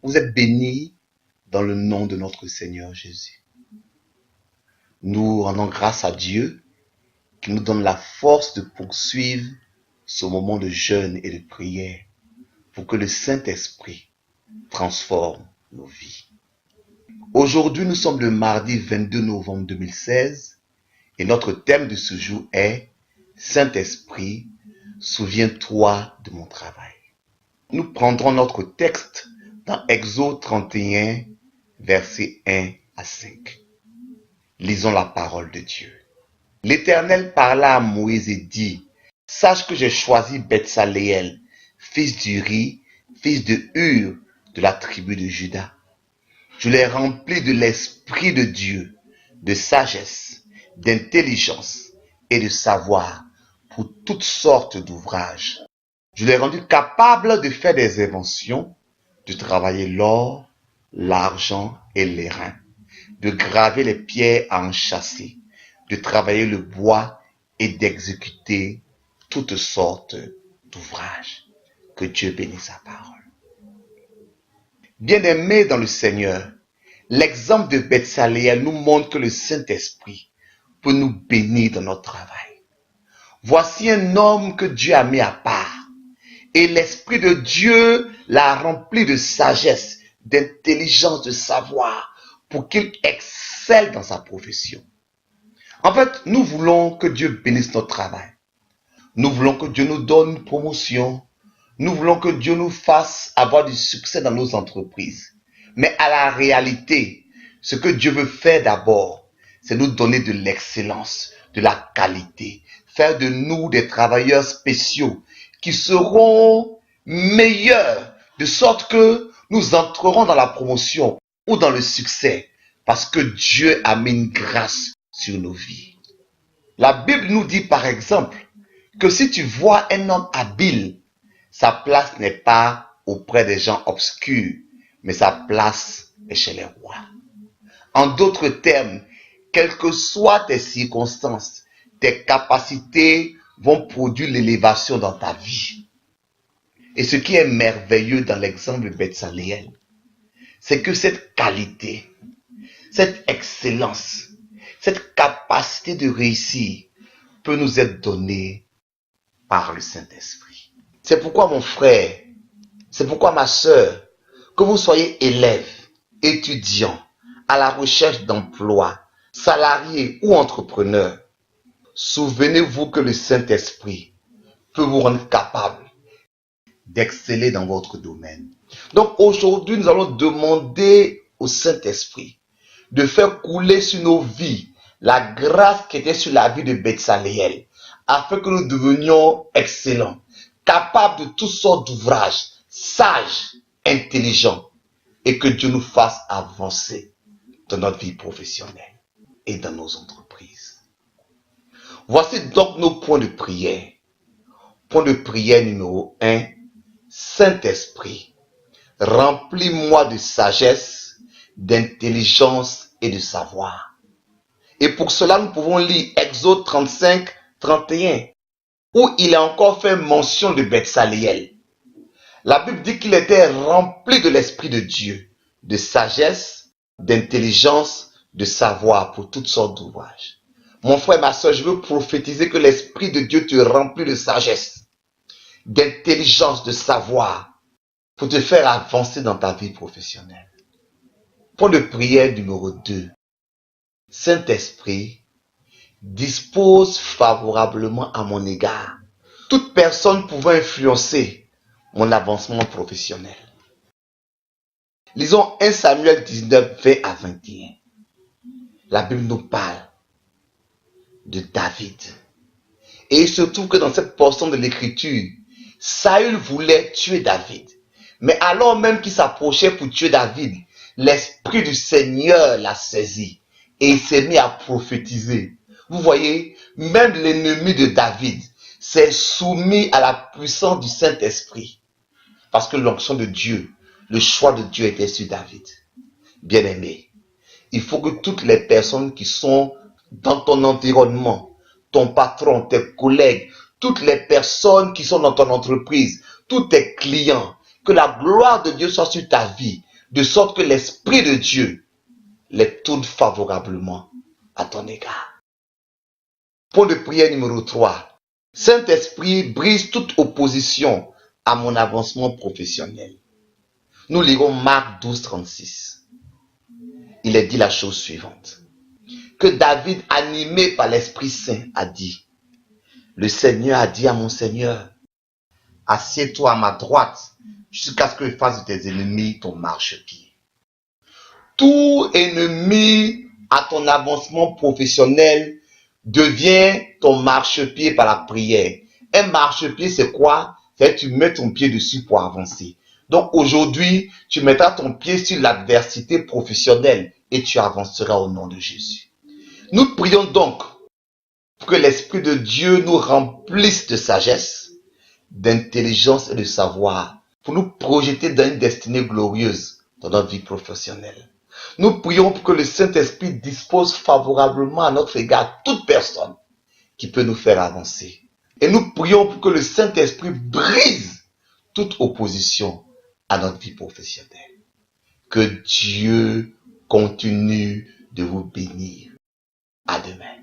Vous êtes bénis dans le nom de notre Seigneur Jésus. Nous rendons grâce à Dieu qui nous donne la force de poursuivre ce moment de jeûne et de prière pour que le Saint-Esprit transforme nos vies. Aujourd'hui, nous sommes le mardi 22 novembre 2016 et notre thème de ce jour est « Saint-Esprit, souviens-toi de mon travail ». Nous prendrons notre texte dans Exode 31, versets 1 à 5. Lisons la parole de Dieu. L'Éternel parla à Moïse et dit, « Sache que j'ai choisi Betsaléel, fils d'Uri, fils de Hur, de la tribu de Juda. Je l'ai rempli de l'Esprit de Dieu, de sagesse, d'intelligence et de savoir pour toutes sortes d'ouvrages. Je l'ai rendu capable de faire des inventions, de travailler l'or, l'argent et l'airain, de graver les pierres à enchâsser, de travailler le bois et d'exécuter toutes sortes d'ouvrages. » Que Dieu bénisse sa parole. Bien-aimés dans le Seigneur, l'exemple de Betsaléel nous montre que le Saint-Esprit peut nous bénir dans notre travail. Voici un homme que Dieu a mis à part. Et l'Esprit de Dieu l'a rempli de sagesse, d'intelligence, de savoir, pour qu'il excelle dans sa profession. En fait, nous voulons que Dieu bénisse notre travail. Nous voulons que Dieu nous donne une promotion. Nous voulons que Dieu nous fasse avoir du succès dans nos entreprises. Mais à la réalité, ce que Dieu veut faire d'abord, c'est nous donner de l'excellence, de la qualité, faire de nous des travailleurs spéciaux qui seront meilleurs, de sorte que nous entrerons dans la promotion ou dans le succès, parce que Dieu a mis une grâce sur nos vies. La Bible nous dit par exemple que si tu vois un homme habile, sa place n'est pas auprès des gens obscurs, mais sa place est chez les rois. En d'autres termes, quelles que soient tes circonstances, tes capacités vont produire l'élévation dans ta vie. Et ce qui est merveilleux dans l'exemple de Betsaléel, c'est que cette qualité, cette excellence, cette capacité de réussir peut nous être donnée par le Saint-Esprit. C'est pourquoi mon frère, c'est pourquoi ma sœur, que vous soyez élève, étudiant, à la recherche d'emploi, salarié ou entrepreneur, souvenez-vous que le Saint-Esprit peut vous rendre capable d'exceller dans votre domaine. Donc aujourd'hui, nous allons demander au Saint-Esprit de faire couler sur nos vies la grâce qui était sur la vie de Betsaléel, afin que nous devenions excellents, capables de toutes sortes d'ouvrages, sages, intelligents, et que Dieu nous fasse avancer dans notre vie professionnelle et dans nos entreprises. Voici donc nos points de prière. Point de prière numéro 1, Saint-Esprit, remplis-moi de sagesse, d'intelligence et de savoir. Et pour cela, nous pouvons lire Exode 35, 31, où il est encore fait mention de Betsaléel. La Bible dit qu'il était rempli de l'Esprit de Dieu, de sagesse, d'intelligence, de savoir pour toutes sortes d'ouvrages. Mon frère, ma soeur, je veux prophétiser que l'Esprit de Dieu te remplit de sagesse, d'intelligence, de savoir, pour te faire avancer dans ta vie professionnelle. Point de prière numéro 2. Saint-Esprit, dispose favorablement à mon égard toute personne pouvant influencer mon avancement professionnel. Lisons 1 Samuel 19, 20 à 21. La Bible nous parle de David. Et il se trouve que dans cette portion de l'écriture, Saül voulait tuer David. Mais alors même qu'il s'approchait pour tuer David, l'Esprit du Seigneur l'a saisi et il s'est mis à prophétiser. Vous voyez, même l'ennemi de David s'est soumis à la puissance du Saint-Esprit. Parce que l'onction de Dieu, le choix de Dieu était sur David. Bien-aimé, il faut que toutes les personnes qui sont dans ton environnement, ton patron, tes collègues, toutes les personnes qui sont dans ton entreprise, tous tes clients, que la gloire de Dieu soit sur ta vie, de sorte que l'Esprit de Dieu les tourne favorablement à ton égard. Point de prière numéro 3. Saint-Esprit, brise toute opposition à mon avancement professionnel. Nous lirons Marc 12, 36. Il est dit la chose suivante. Que David, animé par l'Esprit Saint, a dit. Le Seigneur a dit à mon Seigneur, assieds-toi à ma droite jusqu'à ce que je fasse de tes ennemis ton marchepied. Tout ennemi à ton avancement professionnel devient ton marchepied par la prière. Un marchepied, c'est quoi? C'est que tu mets ton pied dessus pour avancer. Donc aujourd'hui, tu mettras ton pied sur l'adversité professionnelle et tu avanceras au nom de Jésus. Nous prions donc pour que l'Esprit de Dieu nous remplisse de sagesse, d'intelligence et de savoir pour nous projeter dans une destinée glorieuse dans notre vie professionnelle. Nous prions pour que le Saint-Esprit dispose favorablement à notre égard toute personne qui peut nous faire avancer. Et nous prions pour que le Saint-Esprit brise toute opposition à notre vie professionnelle. Que Dieu continue de vous bénir. À demain.